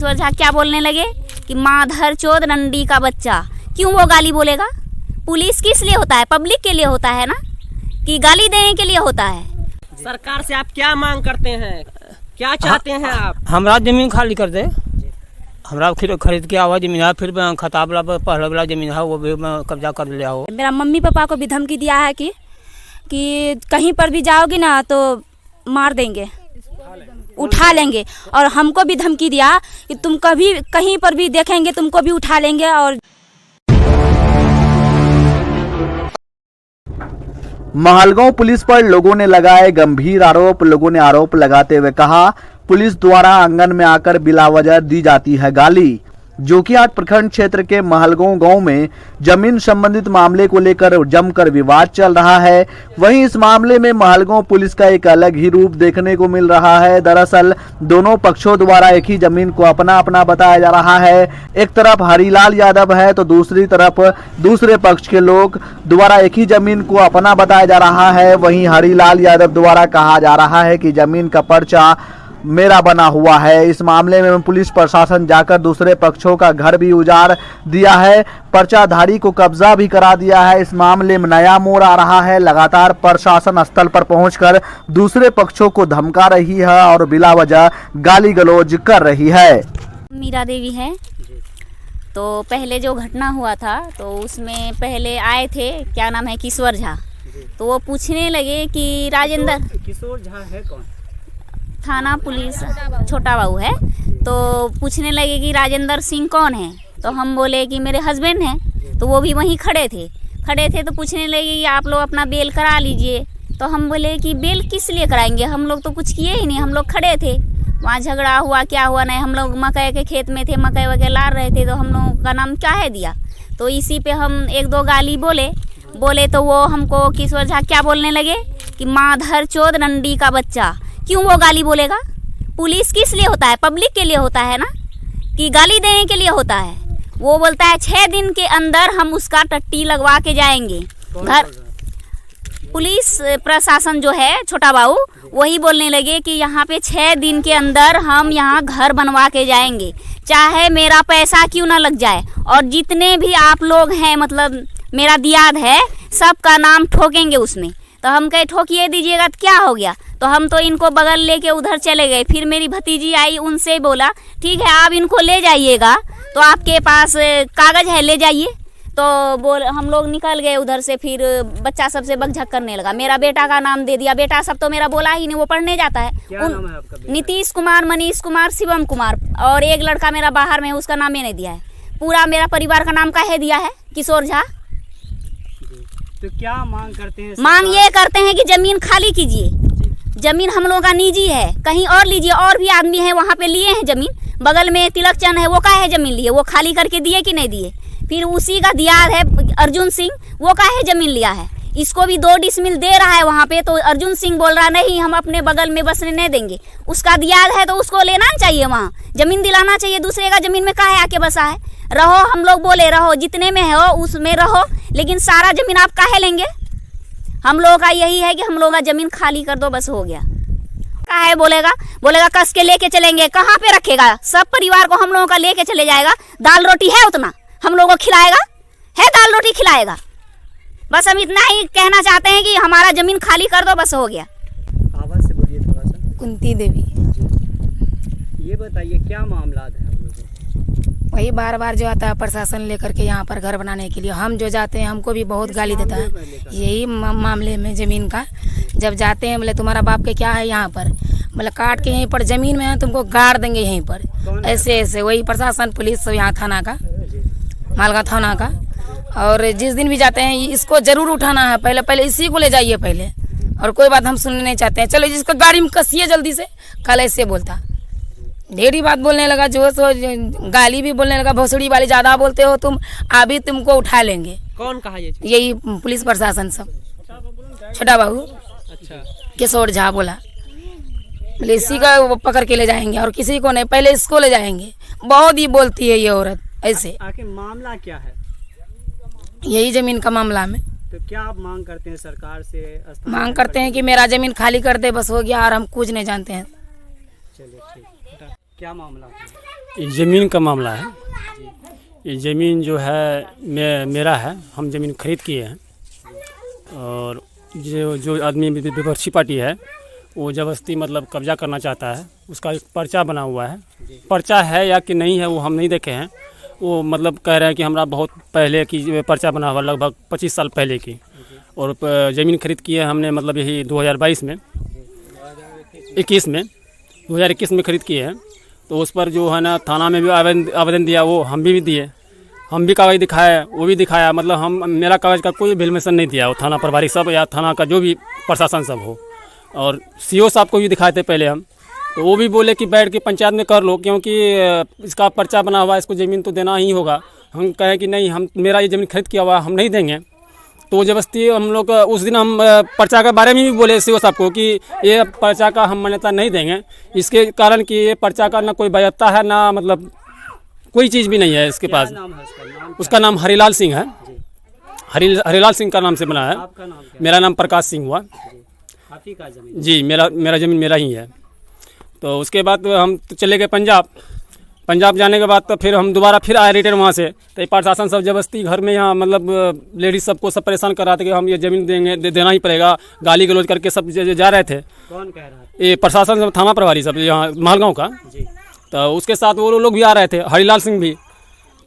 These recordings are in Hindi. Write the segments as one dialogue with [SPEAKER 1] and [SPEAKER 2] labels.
[SPEAKER 1] झा क्या बोलने लगे कि माधर चोद नंडी का बच्चा। क्यों वो गाली बोलेगा? पुलिस किस लिए होता है? पब्लिक के लिए होता है ना, कि गाली देने के लिए होता है।
[SPEAKER 2] सरकार से आप क्या मांग करते हैं, क्या चाहते हैं आप?
[SPEAKER 3] हमरा जमीन खाली कर दे, हमरा खरीद के आवा जमीन है, फिर खताब वाला पहले वाला जमीन है वो भी कब्जा कर ले आओ।
[SPEAKER 4] मेरा मम्मी पापा को भी धमकी दिया है कि कहीं पर भी जाओगी ना तो मार देंगे, उठा लेंगे। और हमको भी धमकी दिया कि तुम कभी कहीं पर भी देखेंगे तुमको भी उठा लेंगे। और
[SPEAKER 5] महलगांव पुलिस पर लोगों ने लगाए गंभीर आरोप। लोगों ने आरोप लगाते हुए कहा पुलिस द्वारा आंगन में आकर बिलावजह दी जाती है गाली। जोकियाट प्रखंड क्षेत्र के महलगांव गांव में जमीन संबंधित मामले को लेकर जमकर विवाद चल रहा है। वहीं इस मामले में महलगांव पुलिस का एक अलग ही रूप देखने को मिल रहा है। दरअसल दोनों पक्षों द्वारा एक ही जमीन को अपना अपना बताया जा रहा है। एक तरफ हरिलाल यादव है तो दूसरी तरफ दूसरे पक्ष के लोग द्वारा एक ही जमीन को अपना बताया जा रहा है। वहीं हरिलाल यादव द्वारा कहा जा रहा है कि जमीन का पर्चा मेरा बना हुआ है। इस मामले में पुलिस प्रशासन जाकर दूसरे पक्षों का घर भी उजाड़ दिया है, पर्चाधारी को कब्जा भी करा दिया है। इस मामले में नया मोड़ आ रहा है। लगातार प्रशासन स्थल पर पहुंचकर दूसरे पक्षों को धमका रही है और बिला वजह गाली गलौज कर रही है।
[SPEAKER 1] मीरा देवी है। तो पहले जो घटना हुआ था तो उसमें पहले आए थे, क्या नाम है, किशोर झा। तो वो पूछने लगे कि राजेंद्र,
[SPEAKER 2] किशोर झा है कौन?
[SPEAKER 1] थाना पुलिस छोटा बाबू है। तो पूछने लगे कि राजेंद्र सिंह कौन है। तो हम बोले कि मेरे हस्बैंड हैं। तो वो भी वहीं खड़े थे। तो पूछने लगे कि आप लोग अपना बेल करा लीजिए। तो हम बोले कि बेल किस लिए कराएंगे, हम लोग तो कुछ किए ही नहीं, हम लोग खड़े थे। वहाँ झगड़ा हुआ क्या हुआ नहीं, हम लोग मकई के खेत में थे, मकई वगैरह लार रहे थे। तो हम लोगों का नाम क्या है दिया। तो इसी पे हम एक दो गाली बोले तो वो हमको किशोर झा क्या बोलने लगे कि माधर चोद नंडी का बच्चा। क्यों वो गाली बोलेगा? पुलिस किस लिए होता है? पब्लिक के लिए होता है ना, कि गाली देने के लिए होता है। वो बोलता है 6 दिन के अंदर हम उसका टट्टी लगवा के जाएंगे घर। पुलिस प्रशासन जो है छोटा बाबू वही बोलने लगे कि यहाँ पे 6 दिन के अंदर हम यहाँ घर बनवा के जाएंगे, चाहे मेरा पैसा क्यों ना लग जाए। और जितने भी आप लोग हैं, मतलब मेरा दियाद है, सबका नाम ठोकेंगे उसमें। तो हम कहे ठोकिए दीजिएगा तो क्या हो गया। तो हम तो इनको बगल लेके उधर चले गए। फिर मेरी भतीजी आई, उनसे बोला ठीक है आप इनको ले जाइएगा, तो आपके पास कागज है ले जाइए। तो हम लोग निकल गए उधर से। फिर बच्चा सबसे बकझक करने लगा, मेरा बेटा का नाम दे दिया। बेटा सब तो मेरा बोला ही नहीं, वो पढ़ने जाता है।
[SPEAKER 2] क्या नाम है आपका बेटा? नीतीश
[SPEAKER 1] कुमार, मनीष कुमार, शिवम कुमार। और एक लड़का मेरा बाहर में है, उसका नाम मैंने दिया है। पूरा मेरा परिवार का नाम काहे दिया है, किशोर झा।
[SPEAKER 2] तो क्या मांग करते हैं?
[SPEAKER 1] मांग ये करते हैं कि जमीन खाली कीजिए। जमीन हम लोगों का निजी है, कहीं और लीजिए। और भी आदमी है वहाँ पे लिए हैं जमीन, बगल में तिलक चंद है, वो काहे जमीन लिए, वो खाली करके दिए कि नहीं दिए। फिर उसी का दियाद है अर्जुन सिंह, वो काहे जमीन लिया है, इसको भी 2 डिसमिल दे रहा है वहाँ पे। तो अर्जुन सिंह बोल रहा नहीं हम अपने बगल में बसने नहीं देंगे। उसका दियाद है तो उसको लेना चाहिए, वहाँ जमीन दिलाना चाहिए। दूसरे का जमीन में काहे आके बसा है। रहो, हम लोग बोले रहो, जितने में हो उसमें रहो, लेकिन सारा जमीन आप काहे लेंगे। हम लोगों का यही है कि हम लोगों का जमीन खाली कर दो, बस हो गया। काहे बोलेगा कस के लेके चलेंगे, कहाँ पे रखेगा। सब परिवार को हम लोगों का लेके चले जाएगा। दाल रोटी है उतना हम लोगों को खिलाएगा, है दाल रोटी खिलाएगा। बस हम इतना ही कहना चाहते हैं कि हमारा जमीन खाली कर दो, बस हो गया।
[SPEAKER 2] आवाज से बोलिए थोड़ा सा।
[SPEAKER 4] कुंती देवी।
[SPEAKER 2] ये बताइए क्या मामला है आप लोगों को?
[SPEAKER 4] वही बार बार जो आता है प्रशासन लेकर के यहाँ पर घर बनाने के लिए, हम जो जाते हैं हमको भी बहुत गाली देता है। यही मामले में ज़मीन का जब जाते हैं, बोले तुम्हारा बाप के क्या है यहाँ पर, मतलब काट के यहीं पर ज़मीन में है तुमको गाड़ देंगे यहीं पर, ऐसे वही प्रशासन पुलिस सब यहाँ थाना का, मालगांव थाना का। और जिस दिन भी जाते हैं इसको जरूर उठाना है, पहले इसी को ले जाइए पहले। और कोई बात हम सुनने नहीं चाहते हैं, चलो जिसको गाड़ी में कसिए जल्दी से। कल ऐसे बोलता, ढेर ही बात बोलने लगा, जो सो गाली भी बोलने लगा, भोसड़ी वाली ज्यादा बोलते हो तुम, अभी तुमको उठा लेंगे।
[SPEAKER 2] कौन कहा ये?
[SPEAKER 4] यही पुलिस प्रशासन सब, छोटा बाबू।
[SPEAKER 2] अच्छा,
[SPEAKER 4] किशोर झा बोला, बोले इसी का वो पकड़ के ले जाएंगे और किसी को नहीं, पहले इसको ले जाएंगे। बहुत ही बोलती है ये औरत ऐसे।
[SPEAKER 2] आखिर मामला क्या है?
[SPEAKER 4] यही जमीन का मामला में।
[SPEAKER 2] तो क्या आप मांग करते हैं सरकार से?
[SPEAKER 4] मांग करते हैं कि मेरा जमीन खाली कर दे, बस हो गया, और हम कुछ नहीं जानते हैं।
[SPEAKER 2] चलिए ठीक। क्या मामला है?
[SPEAKER 6] ये ज़मीन का मामला है। ये ज़मीन जो है मेरा है, हम ज़मीन खरीद किए हैं और जो आदमी विपक्षी पार्टी है वो ज़बरदस्ती मतलब कब्जा करना चाहता है। उसका एक पर्चा बना हुआ है, पर्चा है या कि नहीं है वो हम नहीं देखे हैं। वो मतलब कह रहे हैं कि हमारा बहुत पहले की पर्चा बना हुआ, लगभग 25 साल पहले की, और ज़मीन खरीद की है हमने मतलब यही 2022 में 2021 में खरीद किए हैं। तो उस पर जो है ना थाना में भी आवेदन दिया, वो हम भी दिए, हम भी कागज़ दिखाए, वो भी दिखाया, मतलब हम मेरा कागज़ का कोई वैल्यूएशन नहीं दिया। वो थाना प्रभारी सब या थाना का जो भी प्रशासन सब हो, और सीओ साहब को भी दिखाए थे पहले हम, तो वो भी बोले कि बैठ के पंचायत में कर लो, क्योंकि इसका पर्चा बना हुआ है, इसको ज़मीन तो देना ही होगा। हम कहे कि नहीं, हम मेरा ये ज़मीन खरीद किया हुआ हम नहीं देंगे। तो ज़बरदस्ती हम लोग उस दिन हम पर्चा के बारे में भी बोले सीओ साहब को कि ये पर्चा का हम मान्यता नहीं देंगे, इसके कारण कि ये पर्चा का ना कोई वैधता है, ना मतलब कोई चीज़ भी नहीं है इसके पास।
[SPEAKER 2] नाम है उसका?
[SPEAKER 6] उसका नाम हरिलाल सिंह है, हरिलाल सिंह का नाम से बना है।
[SPEAKER 2] आपका नाम क्या?
[SPEAKER 6] मेरा नाम प्रकाश सिंह हुआ
[SPEAKER 2] आप ही का ज़मीन?
[SPEAKER 6] जी, मेरा ज़मीन मेरा ही है। तो उसके बाद हम तो चले गए पंजाब जाने के बाद तो फिर हम दोबारा फिर आए रिटर्न वहाँ से। तो प्रशासन सब ज़बरदस्ती घर में यहाँ मतलब लेडीज़ सबको सब परेशान कर रहा था कि हम ये ज़मीन देंगे, देना ही पड़ेगा, गाली गलौज करके सब जा रहे थे।
[SPEAKER 2] कौन कह रहा था?
[SPEAKER 6] ये प्रशासन सब, थाना प्रभारी सब यहाँ महलगांव का।
[SPEAKER 2] जी।
[SPEAKER 6] तो उसके साथ वो लोग भी आ रहे थे, हरिलाल सिंह भी,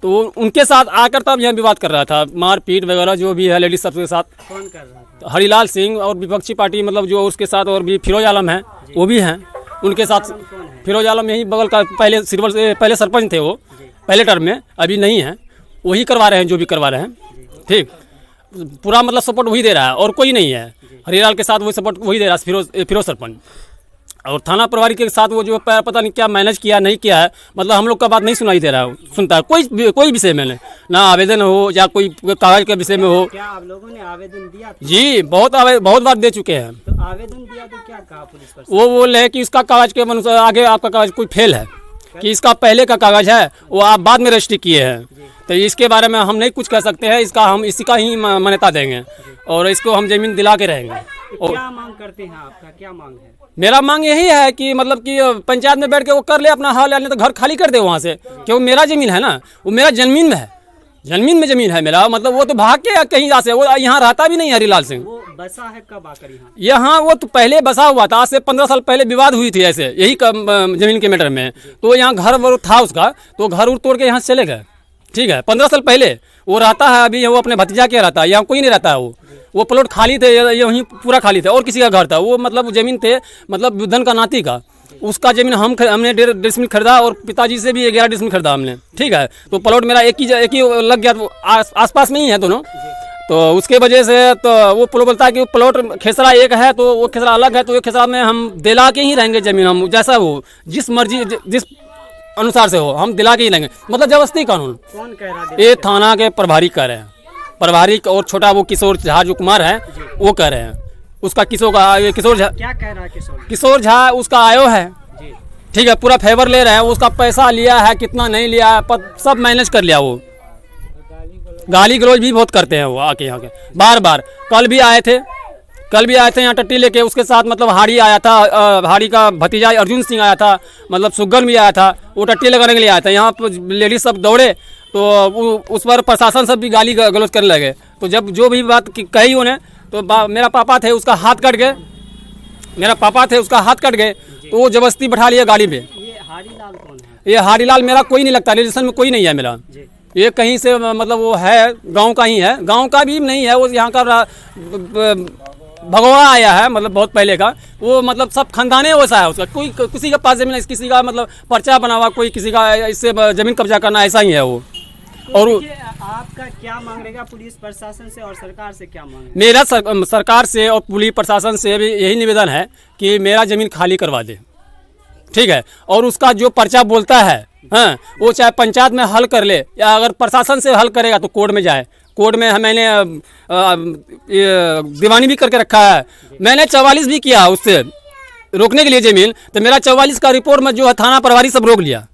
[SPEAKER 6] तो उनके साथ आकर तब यहाँ विवाद कर रहा था, मारपीट वगैरह जो भी है लेडीज़ सबके साथ।
[SPEAKER 2] कौन कर रहा था?
[SPEAKER 6] तो हरिलाल सिंह और विपक्षी पार्टी मतलब जो उसके साथ और भी फिरोज आलम है, वो भी हैं उनके साथ। फिरोज आलम यही बगल का पहले सरपंच थे, वो पहले टर्म में, अभी नहीं है, वही करवा रहे हैं जो भी करवा रहे हैं। ठीक, पूरा मतलब सपोर्ट वही दे रहा है और कोई नहीं है। हरिलाल के साथ वही सपोर्ट वही दे रहा है फिरोज सरपंच, और थाना प्रभारी के साथ वो जो पता नहीं क्या मैनेज किया नहीं किया है, मतलब हम लोग का बात नहीं सुनाई दे रहा है, सुनता है कोई विषय में ना आवेदन हो या कोई कागज के विषय में हो।
[SPEAKER 2] क्या आप लोगों ने आवेदन दिया था?
[SPEAKER 6] जी, बहुत बार दे चुके हैं।
[SPEAKER 2] तो आवेदन दिया तो क्या कहा पुलिस पर?
[SPEAKER 6] वो बोल रहे हैं कि इसका कागज के अनुसार आगे आपका कागज कोई फेल है, कि इसका पहले का कागज है वो आप बाद में रजिस्ट्री किए हैं, तो इसके बारे में हम नहीं कुछ कह सकते हैं, इसका हम इसी का ही मान्यता देंगे और इसको हम ज़मीन दिला के रहेंगे।
[SPEAKER 2] तो क्या मांग करते हैं? आपका क्या मांग है?
[SPEAKER 6] मेरा मांग यही है कि मतलब कि पंचायत में बैठ के वो कर ले अपना हाल, यानी तो घर खाली कर दे वहाँ से, क्योंकि मेरा ज़मीन है ना, वो मेरा जमीन में है, ज़मीन है मेरा, मतलब वो तो भाग के कहीं जा से, वो यहाँ रहता भी नहीं है हरिलाल सिंह।
[SPEAKER 2] वो बसा है कब आकर यहाँ?
[SPEAKER 6] यहाँ वो तो पहले बसा हुआ था, आज से 15 साल पहले विवाद हुई थी ऐसे यही ज़मीन के मैटर में, तो यहाँ घर वर था उसका, तो घर उर तोड़ के यहाँ से चले गए। ठीक है, 15 साल पहले वो रहता है, अभी वो अपने भतीजा के रहता है, यहाँ कोई नहीं रहता है। वो प्लॉट खाली थे, यहीं पूरा खाली था, और किसी का घर था, वो मतलब ज़मीन थे मतलब बुद्धन का नाती का, उसका ज़मीन हमने 1.5 डिसमिल खरीदा और पिताजी से भी 11 डिसमिल खरीदा हमने। ठीक है, तो प्लॉट मेरा एक ही लग गया, तो आसपास में ही है दोनों, तो उसके वजह से तो वो प्लॉट बोलता है कि प्लॉट खेसरा एक है तो वो खेसरा अलग है, तो ये खेसरा में हम दिला के ही रहेंगे ज़मीन, हम जैसा हो जिस मर्जी जिस अनुसार से हो हम दिला के ही लेंगे, मतलब जबरदस्ती कानून।
[SPEAKER 2] कौन कह रहा है?
[SPEAKER 6] ये थाना के प्रभारी कह रहे हैं, प्रभारी और छोटा वो किशोर झा जो कुमार है वो कह रहे हैं, उसका किशोर झा
[SPEAKER 2] क्या कह रहा है?
[SPEAKER 6] किशोर झा उसका आयो है।
[SPEAKER 2] जी।
[SPEAKER 6] ठीक है, पूरा फेवर ले रहे हैं, उसका पैसा लिया है कितना नहीं लिया है सब मैनेज कर लिया। वो गाली गलौज भी बहुत करते हैं वो आके यहाँ के बार। कल भी आए थे यहाँ टट्टी लेके, उसके साथ मतलब हाड़ी आया था, हाड़ी का भतीजा अर्जुन सिंह आया था, मतलब सुगन भी आया था, वो टट्टी लगाने के लिए आया था। यहाँ पर लेडीज सब दौड़े तो उस पर प्रशासन सब भी गाली गलौज करने लगे। तो जब जो भी बात कही उन्हें, तो मेरा पापा थे उसका हाथ कट गए, तो वो जबरदस्ती बैठा लिया गाड़ी में।
[SPEAKER 2] ये हारीलाल कौन है?
[SPEAKER 6] ये हारीलाल मेरा कोई नहीं लगता, रिलेशन में कोई नहीं है मेरा, ये कहीं से मतलब वो है गांव का ही है, गांव का भी नहीं है, वो यहाँ का भगोड़ा आया है, मतलब बहुत पहले का, वो मतलब सब खानदाने वैसा है उसका, कोई किसी के पास जमीन, किसी का मतलब पर्चा बना हुआ, कोई किसी का इससे ज़मीन कब्जा करना, ऐसा ही है वो। और
[SPEAKER 2] आपका क्या मांग रहेगा पुलिस प्रशासन से और सरकार से? क्या मांग?
[SPEAKER 6] मेरा सरकार से और पुलिस प्रशासन से भी यही निवेदन है कि मेरा ज़मीन खाली करवा दे। ठीक है, और उसका जो पर्चा बोलता है, हाँ, वो चाहे पंचायत में हल कर ले या अगर प्रशासन से हल करेगा तो कोर्ट में जाए। कोर्ट में मैंने दीवानी भी करके रखा है, मैंने 44 भी किया उससे रोकने के लिए ज़मीन, तो मेरा 44 का रिपोर्ट में जो है थाना प्रभारी सब रोक लिया,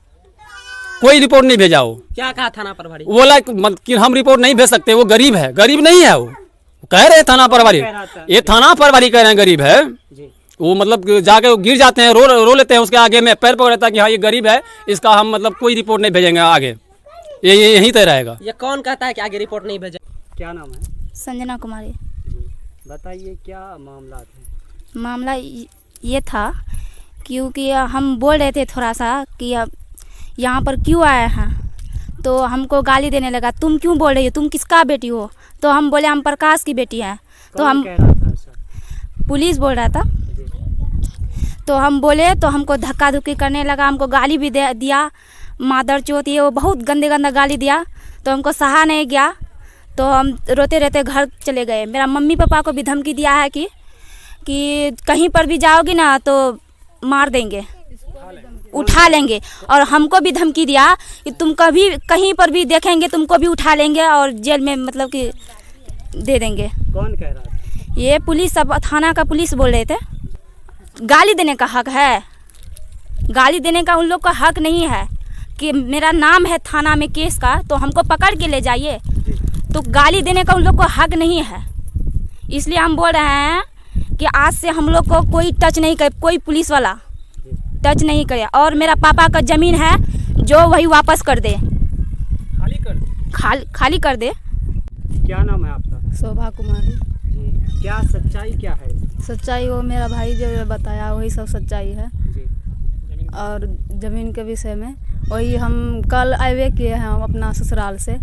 [SPEAKER 6] कोई रिपोर्ट नहीं भेजा। वो
[SPEAKER 7] क्या कहा थाना प्रभारी?
[SPEAKER 6] बोला कि हम रिपोर्ट नहीं भेज सकते, वो गरीब है। गरीब नहीं है, वो कह रहे थाना प्रभारी, ये थाना प्रभारी कह रहे हैं गरीब है, वो मतलब जाके गिर जाते हैं, रो लेते हैं उसके आगे में, पैर पकड़ लेता है कि हाँ ये गरीब है, इसका हम मतलब कोई रिपोर्ट नहीं भेजेंगे आगे, ये यहीं तय रहेगा।
[SPEAKER 2] ये कौन कहता है कि आगे रिपोर्ट नहीं भेजे? क्या नाम है?
[SPEAKER 1] संजना कुमारी।
[SPEAKER 2] जी बताइए क्या मामला है?
[SPEAKER 1] मामला ये था क्योंकि हम बोल रहे थे थोड़ा सा कि यहाँ पर क्यों आए हैं, तो हमको गाली देने लगा, तुम क्यों बोल रही हो, तुम किसका बेटी हो? तो हम बोले हम प्रकाश की बेटी हैं। तो हम
[SPEAKER 2] कह रहा था ऐसा?
[SPEAKER 1] पुलिस बोल रहा था। तो हम बोले तो हमको धक्का धुक्की करने लगा, हमको गाली भी दिया, मादर चौथ ये वो बहुत गंदे गाली दिया। तो हमको सहा नहीं गया, तो हम रोते रोते घर चले गए। मेरा मम्मी पापा को भी धमकी दिया है कि कहीं पर भी जाओगी ना तो मार देंगे, उठा लेंगे। और हमको भी धमकी दिया कि तुम कभी कहीं पर भी देखेंगे तुमको भी उठा लेंगे और जेल में मतलब कि दे देंगे।
[SPEAKER 2] कौन कह रहा था?
[SPEAKER 1] ये पुलिस, सब थाना का पुलिस बोल रहे थे। गाली देने का हक है, गाली देने का उन लोग का हक नहीं है कि मेरा नाम है थाना में केस का तो हमको पकड़ के ले जाइए, तो गाली देने का उन लोग को हक नहीं है। इसलिए हम बोल रहे हैं कि आज से हम लोग को कोई टच नहीं करे, कोई पुलिस वाला टच नहीं करे। और मेरा पापा का ज़मीन है जो वही वापस कर दे, खाली कर दे।
[SPEAKER 2] क्या नाम है आपका?
[SPEAKER 4] शोभा कुमारी।
[SPEAKER 2] जी क्या सच्चाई क्या है?
[SPEAKER 4] सच्चाई वो मेरा भाई जो बताया वही सब सच्चाई है।
[SPEAKER 2] जी
[SPEAKER 4] और ज़मीन के विषय में वही हम कल अवे किए हैं हम अपना ससुराल से,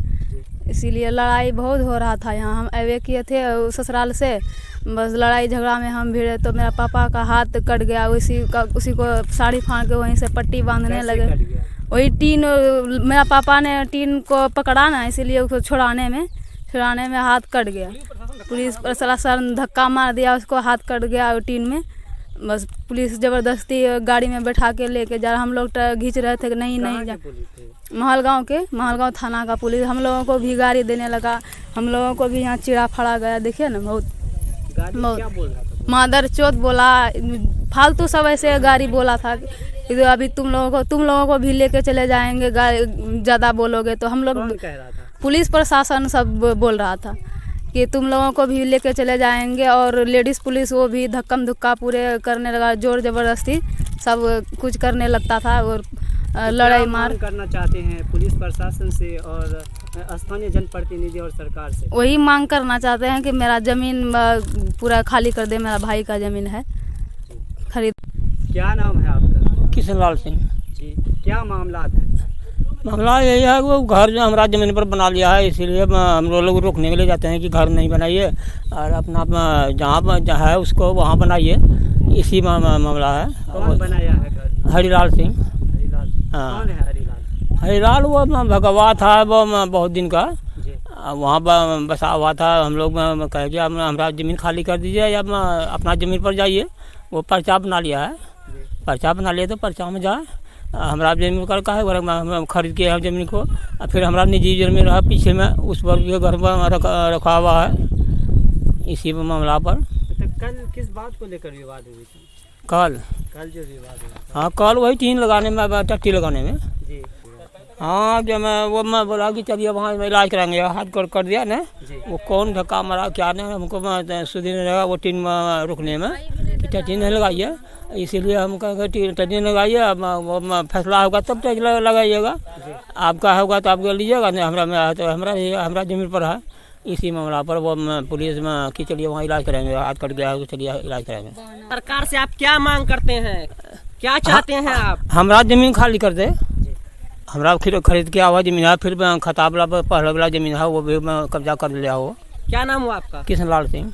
[SPEAKER 4] इसीलिए लड़ाई बहुत हो रहा था यहाँ। हम अवे किए थे ससुराल से, बस लड़ाई झगड़ा में हम भिड़े तो मेरा पापा का हाथ कट गया, उसी को साड़ी फाड़ के वहीं से पट्टी बांधने लगे। वही टीन, मेरा पापा ने टीन को पकड़ा ना, इसीलिए उसको छुड़ाने में हाथ कट गया। पुलिस प्रशासन धक्का मार दिया, उसको हाथ कट गया टीन में। बस पुलिस ज़बरदस्ती गाड़ी में बैठा के लेके जा रहा। हम लोग घींच रहे थे कि नहीं जा। महलगांव थाना का पुलिस हम लोगों को भी गाड़ी देने लगा, हम लोगों को भी यहाँ चिड़ा फड़ा गया। देखिए ना, बहुत
[SPEAKER 2] क्या बोल रहा था?
[SPEAKER 4] मादर चौथ बोला, फालतू सब ऐसे गाड़ी बोला था कि अभी तुम लोगों को भी लेके चले जाएंगे, ज़्यादा बोलोगे तो। हम लोग,
[SPEAKER 2] कौन कह रहा था?
[SPEAKER 4] पुलिस प्रशासन सब बोल रहा था कि तुम लोगों को भी लेके चले जाएंगे। और लेडीज़ पुलिस वो भी धक्कम धुक्का पूरे करने लगा, जोर ज़बरदस्ती सब कुछ करने लगता था। और लड़ाई मार
[SPEAKER 2] करना चाहते हैं पुलिस प्रशासन से और स्थानीय जनप्रतिनिधि और सरकार से?
[SPEAKER 4] वही मांग करना चाहते हैं कि मेरा ज़मीन पूरा खाली कर दे, मेरा भाई का ज़मीन है खरीद।
[SPEAKER 2] क्या नाम है आपका?
[SPEAKER 3] किशन लाल सिंह।
[SPEAKER 2] जी क्या मामला है?
[SPEAKER 3] मामला यही है कि वो घर जो हमारा ज़मीन पर बना लिया है, इसीलिए हम लोग रोकने के लिए जाते हैं कि घर नहीं बनाइए और अपना जहाँ पर है उसको वहाँ बनाइए। इसी मामला है।
[SPEAKER 2] कौन बनाया है घर?
[SPEAKER 3] हरिलाल सिंह।
[SPEAKER 2] हरिलाल।
[SPEAKER 3] हाँ।
[SPEAKER 2] कौन है हरिलाल?
[SPEAKER 3] हरिलाल वो भगवा था, वो बहुत दिन का
[SPEAKER 2] जी
[SPEAKER 3] वहाँ पर बसा हुआ था। हम लोग कह दिया हमारा ज़मीन खाली कर दीजिए या अपना ज़मीन पर जाइए। वो पर्चा बना लिया है, पर्चा बना लिया तो पर्चा में जाए। हमारा ज़मीन कर का है, हम खरीद के हम ज़मीन को, और फिर हमारा निजी ज़मीन रहा पीछे में, उस पर भी घर पर रखा हुआ है। इसी मामला पर
[SPEAKER 2] तो कल किस बात को लेकर विवाद हुई थी?
[SPEAKER 3] कल
[SPEAKER 2] जो विवाद हुआ?
[SPEAKER 3] हाँ, कल वही टीन लगाने में, टट्टी लगाने में।
[SPEAKER 2] जी
[SPEAKER 3] हाँ, जब मैं बोला कि चलिए वहाँ इलाज कराएंगे, हाथ कर दिया ना। वो कौन धक्का मारा क्या नहीं, हमको सुधी नहीं लगा वो टीन में रुकने में, टट्टी नहीं लगाइए। इसीलिए हम कहेंगे टट्टी लगाइए, वो फैसला होगा तब टट्टी लगाइएगा। आपका होगा तो आप लीजिएगा, नहीं हमारा ज़मीन पर है। इसी मामला पर वो पुलिस में कि चलिए वहाँ इलाज कराएंगे, हाथ कट गया है तो चलिए इलाज कराएंगे।
[SPEAKER 2] सरकार से आप क्या मांग करते हैं, क्या चाहते हैं आप?
[SPEAKER 3] हमारा ज़मीन खाली कर दे, हमारा खरीद के आवा ज़मीन है, फिर खताब वाला पहले वाला ज़मीन है वो भी कब्जा कर लिया हो।
[SPEAKER 2] क्या नाम हुआ आपका?
[SPEAKER 3] किशन लाल सिंह।